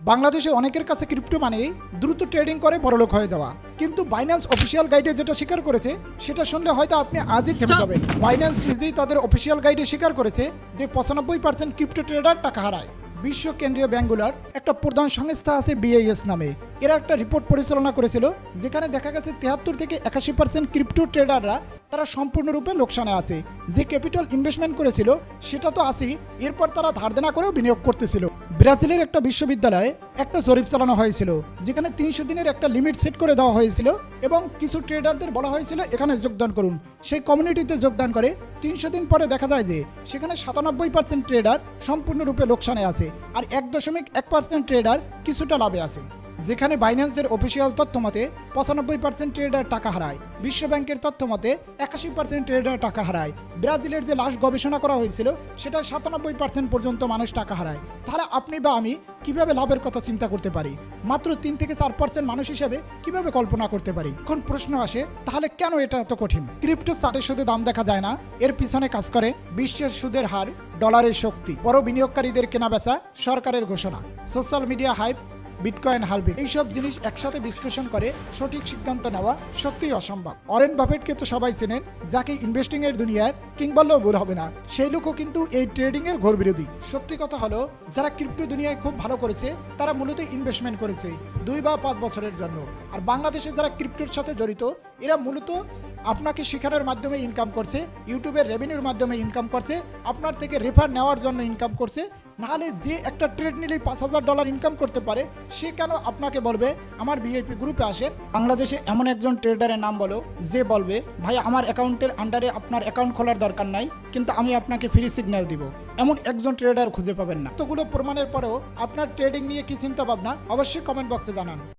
বাংলাদেশে অনেকের কাছে ক্রিপ্টো মানেই দ্রুত ট্রেডিং করে বড়লোক হয়ে যাওয়া, কিন্তু বাইন্যান্স অফিসিয়াল গাইডে যেটা স্বীকার করেছে সেটা শুনলে হয়তো আপনি আজই থেমে যাবেন। বাইন্যান্স নিজেই তাদের অফিসিয়াল গাইডে স্বীকার করেছে যে 95% ক্রিপ্টো ট্রেডার টাকা হারায়। বিশ্ব কেন্দ্রীয় ব্যাংকগুলোর একটা প্রধান সংস্থা আছে বিআইএস নামে, এরা একটা রিপোর্ট পরিচালনা করেছিল যেখানে দেখা গেছে 73 থেকে 81% ক্রিপ্টো ট্রেডাররা তারা সম্পূর্ণরূপে লোকসানে আছে। যে ক্যাপিটাল ইনভেস্টমেন্ট করেছিল সেটা তো আছেই, এরপর তারা ধার দেনা করেও বিনিয়োগ করতেছিল। ব্রাজিলের একটা বিশ্ববিদ্যালয়ে একটা জরিপ চালানো হয়েছিল যেখানে 300 দিনের একটা লিমিট সেট করে দেওয়া হয়েছিল এবং কিছু ট্রেডারদের বলা হয়েছিল এখানে যোগদান করুন। সেই কমিউনিটিতে যোগদান করে 300 দিন পরে দেখা যায় যে সেখানে 97% ট্রেডার সম্পূর্ণরূপে লোকসানে আছে আর 1.1% ট্রেডার কিছুটা লাভে আছে। যেখানে বাইন্যান্সের অফিসিয়াল তথ্য মতে 95% ট্রেডার টাকা হারায়, বিশ্ব ব্যাংকের তথ্য মতে 81% ট্রেডার টাকা হারায়, ব্রাজিলের যে লাস্ট গবেষণা করা হয়েছিল সেটা 97% পর্যন্ত মানুষ টাকা হারায়। তাহলে আপনি বা আমি কিভাবে লাভের কথা চিন্তা করতে পারি? মাত্র 3 থেকে 4% মানুষ হিসেবে কিভাবে কল্পনা করতে পারি? এখন প্রশ্ন আসে, তাহলে কেন এটা এত কঠিন? ক্রিপ্টো চার্টে শুধু দাম দেখা যায় না, এর পিছনে কাজ করে বিশ্বের সুদের হার, ডলারের শক্তি, বড় বিনিয়োগকারীদের কেনাবেচা, সরকারের ঘোষণা, সোশ্যাল মিডিয়া হাইপ, বিটকয়েন হালবিং, এইসব জিনিস একসাথে বিশ্লেষণ করে সঠিক সিদ্ধান্ত নেওয়া সত্যিই অসম্ভব। ওয়ারেন বাফেটকে তো সবাই চেনেন, যাকে ইনভেস্টিং এর দুনিয়ার কিং বললেও ভুল হবে না। সেই লোকও কিন্তু এই ট্রেডিং এর ঘোর বিরোধী। সত্যি কথা হলো, যারা ক্রিপ্টো দুনিয়ায় খুব ভালো করেছে তারা মূলত ইনভেস্টমেন্ট করেছে 2 বা 5 বছরের জন্য। আর বাংলাদেশে যারা ক্রিপ্টোর সাথে জড়িত এরা মূলত আপনাকে শেখানোর মাধ্যমে ইনকাম করছে, ইউটিউবের রেভিনিউর মাধ্যমে ইনকাম করছে, আপনার থেকে রেফার নেওয়ার জন্য ইনকাম করছে। নাহলে যে একটা ট্রেড নিলেই $5000 ইনকাম করতে পারে সে কেন আপনাকে বলবে আমার ভিআইপি গ্রুপে আসেন? বাংলাদেশে এমন একজন ট্রেডারের নাম বলো যে বলবে ভাই আমার অ্যাকাউন্টের আন্ডারে আপনার অ্যাকাউন্ট খোলার দরকার নাই, কিন্তু আমি আপনাকে ফ্রি সিগন্যাল দিব। এমন একজন ট্রেডার খুঁজে পাবেন না। এতগুলো প্রমাণের পরেও আপনার ট্রেডিং নিয়ে কি চিন্তা ভাবনা অবশ্যই কমেন্ট বক্সে জানান।